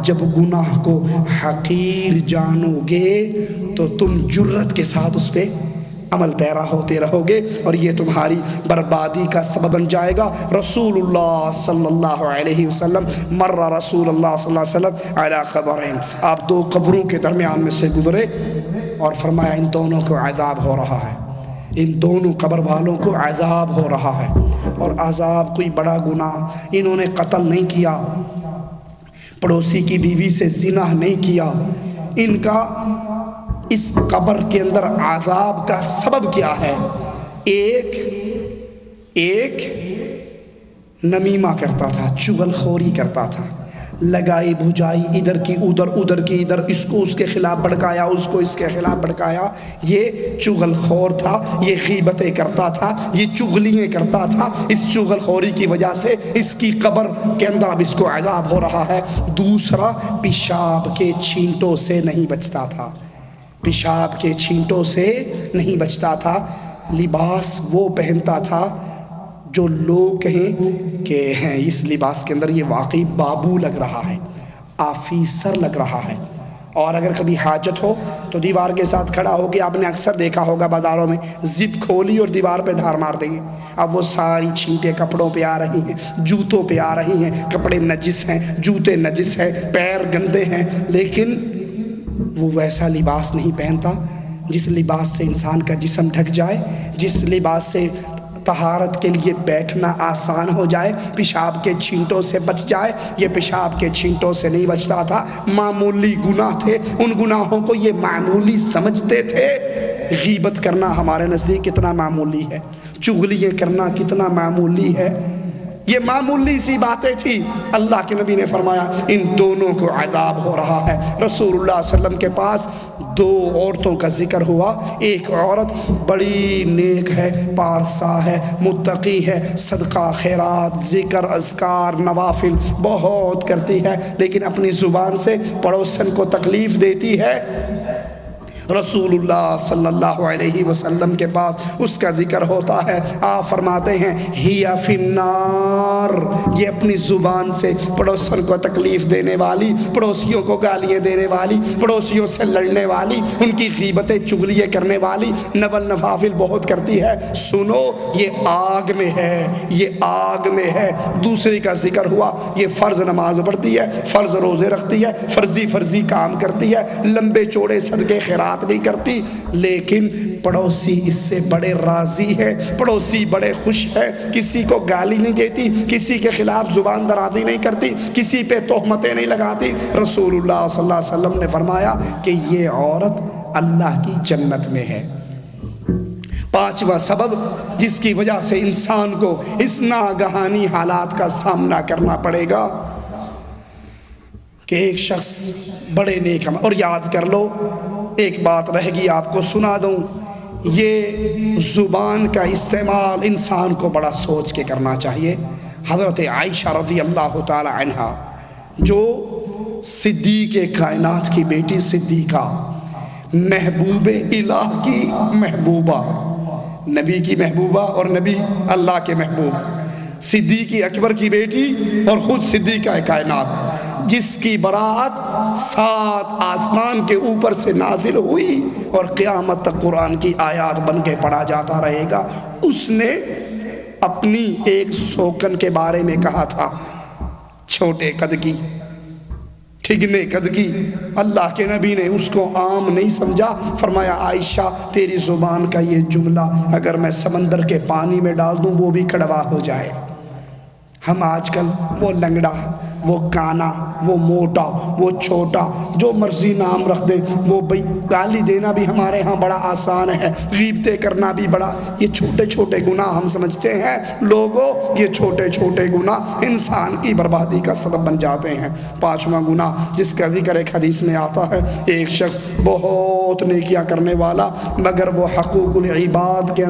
جب گناہ کو حقیر جانو گے تو تم جرت کے ساتھ اس پہ عمل پیرا ہوتے رہو گے، اور یہ تمہاری بربادی کا سبب بن جائے گا۔ رسول اللہ صلی اللہ علیہ وسلم مر رسول اللہ صلی اللہ علیہ وسلم علی قبرین، آپ دو قبروں کے درمیان میں سے گزرے اور فرمایا ان دونوں کو عذاب ہو رہا ہے، ان دونوں قبر والوں کو عذاب ہو رہا ہے، اور عذاب کوئی بڑا گناہ، انہوں نے قتل نہیں کیا، پڑوسی کی بیوی سے زنا نہیں کیا، ان کا اس قبر کے اندر عذاب کا سبب کیا ہے؟ ایک نمیمہ کرتا تھا، چغل خوری کرتا تھا، لگائی بھجائی ادھر کی ادھر، ادھر کی ادھر، اس کو اس کے خلاف بھڑکایا، اس کو اس کے خلاف بھڑکایا، یہ چغل خور تھا، یہ غیبتیں کرتا تھا، یہ چغلیاں کرتا تھا، اس چغل خوری کی وجہ سے اس کی قبر کے اندر اب اس کو عذاب ہو رہا ہے۔ دوسرا، پیشاب کے چھینٹوں سے نہیں بچتا تھا، پیشاب کے چھینٹوں سے نہیں بچتا تھا، لباس وہ پہنتا تھا جو لوگ کہیں کہ اس لباس کے اندر یہ واقعی بابو لگ رہا ہے، آفیسر لگ رہا ہے، اور اگر کبھی حاجت ہو تو دیوار کے ساتھ کھڑا ہو کے آپ نے اکثر دیکھا ہوگا بازاروں میں، زپ کھولی اور دیوار پہ دھار مار دیں گے، اب وہ ساری چھینٹیں کپڑوں پہ آ رہی ہیں، جوتوں پہ آ رہی ہیں، کپڑے نجس ہیں، جوتے نجس ہیں، پیر گندے ہیں، لیکن وہ ویسا لباس نہیں پہنتا جس لباس سے انسان کا جسم ڈھک جائے، جس لباس سے طہارت کے لیے بیٹھنا آسان ہو جائے، پیشاب کے چھینٹوں سے بچ جائے۔ یہ پیشاب کے چھینٹوں سے نہیں بچتا تھا، معمولی گناہ تھے، ان گناہوں کو یہ معمولی سمجھتے تھے۔ غیبت کرنا ہمارے نزدیک کتنا معمولی ہے، چغلیاں کرنا کتنا معمولی ہے، یہ معمولی سی باتیں تھی۔ اللہ کے نبی نے فرمایا ان دونوں کو عذاب ہو رہا ہے۔ رسول اللہ صلی اللہ علیہ وسلم کے پاس دو عورتوں کا ذکر ہوا، ایک عورت بڑی نیک ہے، پارسا ہے، متقی ہے، صدقہ خیرات، ذکر اذکار نوافل بہت کرتی ہے، لیکن اپنی زبان سے پڑوسن کو تکلیف دیتی ہے۔ رسول اللہ صلی اللہ علیہ وسلم کے پاس اس کا ذکر ہوتا ہے، آپ فرماتے ہیں ہی فی النار، یہ اپنی زبان سے پڑوسیوں کو تکلیف دینے والی، پڑوسیوں کو گالیاں دینے والی، پڑوسیوں سے لڑنے والی، ان کی غیبتیں چغلیاں کرنے والی، نوافل نوافل بہت کرتی ہے، سنو یہ آگ میں ہے، یہ آگ میں ہے۔ دوسری کا ذکر ہوا، یہ فرض نماز پڑھتی ہے، فرض روزے رکھتی ہے، فرضی کام کرتی ہے، لمبے چوڑے صدقے خیرات نہیں کرتی، لیکن پڑوسی اس سے بڑے راضی ہے، پڑوسی بڑے خوش ہے، کسی کو گالی نہیں دیتی، کسی کے خلاف زبان درازی نہیں کرتی، کسی پہ تہمتیں نہیں لگاتی۔ رسول اللہ صلی اللہ علیہ وسلم نے فرمایا کہ یہ عورت اللہ کی جنت میں ہے۔ پانچواں سبب جس کی وجہ سے انسان کو اس ناگہانی حالات کا سامنا کرنا پڑے گا کہ ایک شخص بڑے نیک عمل، اور یاد کر لو ایک بات رہ گئی آپ کو سنا دوں، یہ زبان کا استعمال انسان کو بڑا سوچ کے کرنا چاہیے۔ حضرت عائشہ رضی اللہ تعالی عنہا جو صدیق کائنات کی بیٹی صدیقہ، محبوب الہ کی محبوبہ، نبی کی محبوبہ اور نبی اللہ کے محبوب، صدیق اکبر کی بیٹی اور خود صدیقہ کائنات، جس کی براءت 7 آسمان کے اوپر سے نازل ہوئی اور قیامت تک قرآن کی آیات بن کے پڑھا جاتا رہے گا، اس نے اپنی ایک سوکن کے بارے میں کہا تھا، چھوٹے قد کی، ٹھگنے قد کی۔ اللہ کے نبی نے اس کو عام نہیں سمجھا، فرمایا عائشہ تیری زبان کا یہ جملہ اگر میں سمندر کے پانی میں ڈال دوں وہ بھی کڑوا ہو جائے۔ ہم آج کل وہ لنگڑا، وہ کانا، وہ موٹا، وہ چھوٹا، جو مرضی نام رکھ دیں، وہ بھئی گالی دینا بھی ہمارے ہاں بڑا آسان ہے، غیبتیں کرنا بھی بڑا، یہ چھوٹے چھوٹے گناہ ہم سمجھتے ہیں، لوگوں یہ چھوٹے چھوٹے گناہ انسان کی بربادی کا سبب بن جاتے ہیں۔ پانچواں گناہ جس کا ذکر ایک حدیث میں آتا ہے، ایک شخص بہت نیکیاں کرنے والا مگر وہ حقوق العباد کے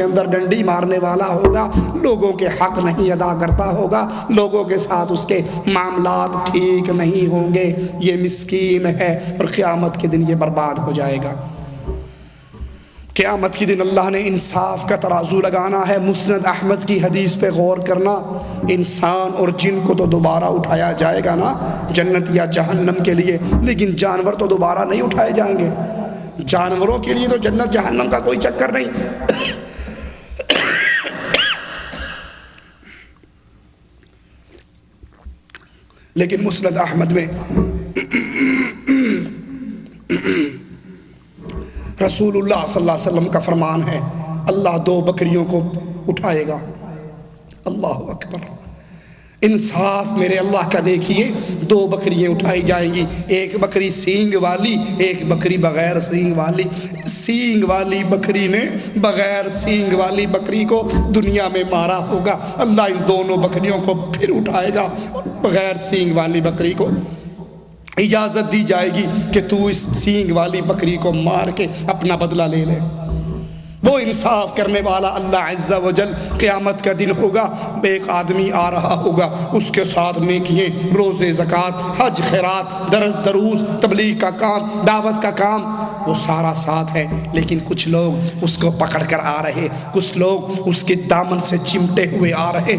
اندر ڈنڈی مارنے والا ہوگا، لوگوں کے حق نہیں ادا کرتا ہوگا، لوگوں کے ساتھ اس کے معاملات ٹھیک نہیں ہوں گے، یہ مسکین ہے اور قیامت کے دن یہ برباد ہو جائے گا۔ قیامت کے دن اللہ نے انصاف کا ترازو لگانا ہے۔ مسند احمد کی حدیث پہ غور کرنا، انسان اور جن کو تو دوبارہ اٹھایا جائے گا نا جنت یا جہنم کے لیے، لیکن جانور تو دوبارہ نہیں اٹھائے جائیں گے۔ جانوروں کے لیے تو جنت جہنم کا کوئی چکر نہیں۔ لیکن مسند احمد میں رسول اللہ صلی اللہ علیہ وسلم کا فرمان ہے، اللہ 2 بکریوں کو اٹھائے گا۔ اللہ اکبر، انصاف میرے اللہ کا دیکھیے، 2 بکریاں اٹھائی جائیں گی، ایک بکری سینگ والی، ایک بکری بغیر سینگ والی۔ سینگ والی بکری نے بغیر سینگ والی بکری کو دنیا میں مارا ہوگا، اللہ ان دونوں بکریوں کو پھر اٹھائے گا، بغیر سینگ والی بکری کو اجازت دی جائے گی کہ تو اس سینگ والی بکری کو مار کے اپنا بدلہ لے لے۔ وہ انصاف کرنے والا اللہ عز و جل، قیامت کا دن ہوگا، ایک آدمی آ رہا ہوگا، اس کے ساتھ نیکییں، روزے، زکوٰۃ، حج، خیرات، درس دروس، تبلیغ کا کام، دعوت کا کام، وہ سارا ساتھ ہے، لیکن کچھ لوگ اس کو پکڑ کر آ رہے، کچھ لوگ اس کے دامن سے چمٹے ہوئے آ رہے،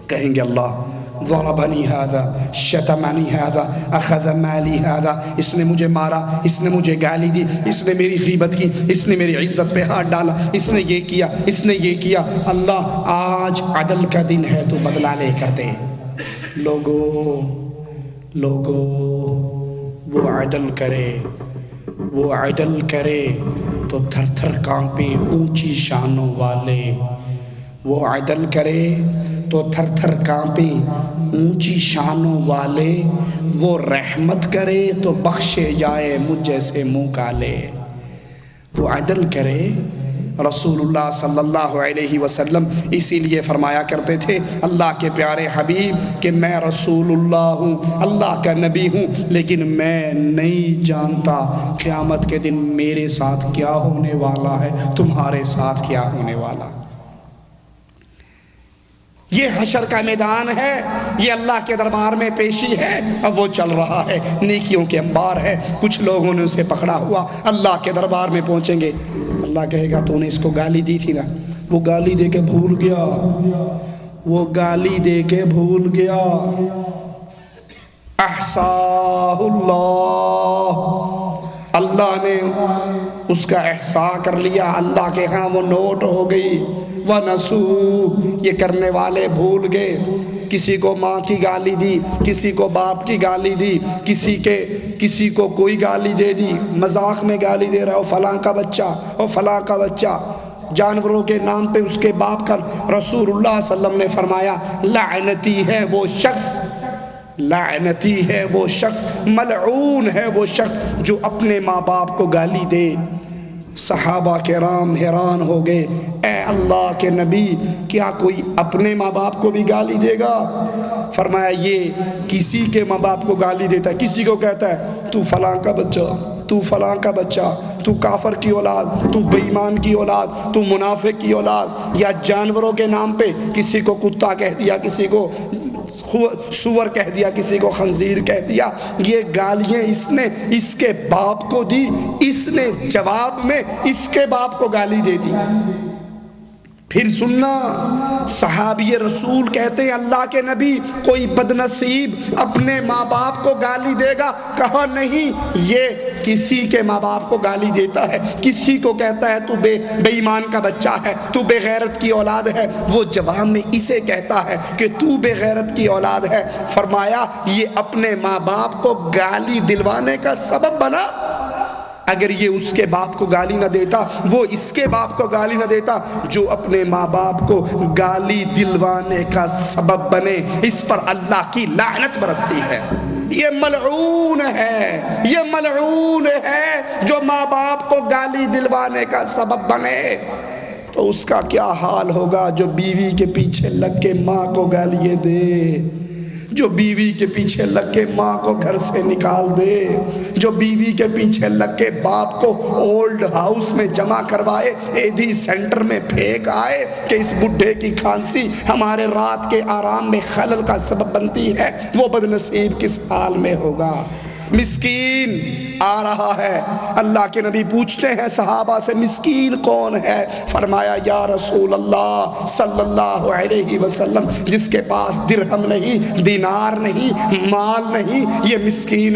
کہیں گے اللہ ضربنی ہذا شتمنی ہذا اخذ مالی ہذا، اس نے مجھے مارا، اس نے مجھے گالی دی، اس نے میری غیبت کی، اس نے میری عزت پہ ہاتھ ڈالا، اس نے یہ کیا، اس نے یہ کیا۔ اللہ آج عدل کا دن ہے، تو بدلہ لے کر دے۔ لوگو وہ عدل کرے، وہ عدل کرے تو تھر تھر کانپے اونچی شانوں والے، وہ عدل کرے تو تھر تھر کانپیں اونچی شانوں والے، وہ رحمت کرے تو بخشے جائے مجھ جیسے منہ کالے۔ وہ عدل کرے، رسول اللہ صلی اللہ علیہ وسلم اسی لیے فرمایا کرتے تھے، اللہ کے پیارے حبیب کہ میں رسول اللہ ہوں، اللہ کا نبی ہوں، لیکن میں نہیں جانتا قیامت کے دن میرے ساتھ کیا ہونے والا ہے، تمہارے ساتھ کیا ہونے والا۔ یہ حشر کا میدان ہے، یہ اللہ کے دربار میں پیشی ہے، اب وہ چل رہا ہے، نیکیوں کے انبار ہے، کچھ لوگوں نے اسے پکڑا ہوا، اللہ کے دربار میں پہنچیں گے، اللہ کہے گا تو نے اس کو گالی دی تھی نا، وہ گالی دے کے بھول گیا، وہ گالی دے کے بھول گیا، احصاہ اللہ نے اس کا احصاء کر لیا، اللہ کے ہاں وہ نوٹ ہو گئی۔ وَنَسُوا، یہ کرنے والے بھول گئے، کسی کو ماں کی گالی دی، کسی کو باپ کی گالی دی، کسی کو کوئی گالی دے دی، مذاق میں گالی دے رہا ہو فلاں کا بچہ، اور فلاں کا بچہ، جانوروں کے نام پہ اس کے باپ کا۔ رسول اللہ صلی اللہ علیہ وسلم نے فرمایا لعنتی ہے وہ شخص، لعنتی ہے وہ شخص، ملعون ہے وہ شخص جو اپنے ماں باپ کو گالی دے۔ صحابہ کرام حیران ہو گئے، اے اللہ کے نبی کیا کوئی اپنے ماں باپ کو بھی گالی دے گا؟ فرمایا یہ کسی کے ماں باپ کو گالی دیتا ہے، کسی کو کہتا ہے تو فلاں کا بچہ، تو فلاں کا بچہ، تو کافر کی اولاد، تو بے ایمان کی اولاد، تو منافق کی اولاد، یا جانوروں کے نام پہ کسی کو کتا کہہ دیا، کسی کو سور کہہ دیا، کسی کو خنزیر کہہ دیا، یہ گالیاں اس نے اس کے باپ کو دی، اس نے جواب میں اس کے باپ کو گالی دے دی۔ پھر سننا، صحابی رسول کہتے ہیں اللہ کے نبی کوئی بدنصیب اپنے ماں باپ کو گالی دے گا؟ کہا نہیں، یہ کسی کے ماں باپ کو گالی دیتا ہے، کسی کو کہتا ہے تو بے ایمان کا بچہ ہے، تو بے غیرت کی اولاد ہے، وہ جواب میں اسے کہتا ہے کہ تو بے غیرت کی اولاد ہے۔ فرمایا یہ اپنے ماں باپ کو گالی دلوانے کا سبب بنا۔ اگر یہ اس کے باپ کو گالی نہ دیتا، وہ اس کے باپ کو گالی نہ دیتا، جو اپنے ماں باپ کو گالی دلوانے کا سبب بنے، اس پر اللہ کی لعنت برستی ہے۔ یہ ملعون ہے، یہ ملعون ہے جو ماں باپ کو گالی دلوانے کا سبب بنے۔ تو اس کا کیا حال ہوگا جو بیوی کے پیچھے لگ کے ماں کو گالیاں دے، جو بیوی کے پیچھے لگ کے ماں کو گھر سے نکال دے، جو بیوی کے پیچھے لگ کے باپ کو اولڈ ہاؤس میں جمع کروائے، ایدھی سینٹر میں پھینک آئے کہ اس بڈھے کی کھانسی ہمارے رات کے آرام میں خلل کا سبب بنتی ہے، وہ بدنصیب کس حال میں ہوگا؟ مسکین آ رہا ہے۔ اللہ کے نبی پوچھتے ہیں صحابہ سے مسکین کون ہے؟ فرمایا یا رسول اللہ صلی اللہ علیہ وسلم جس کے پاس درہم نہیں، دینار نہیں، مال نہیں، یہ مسکین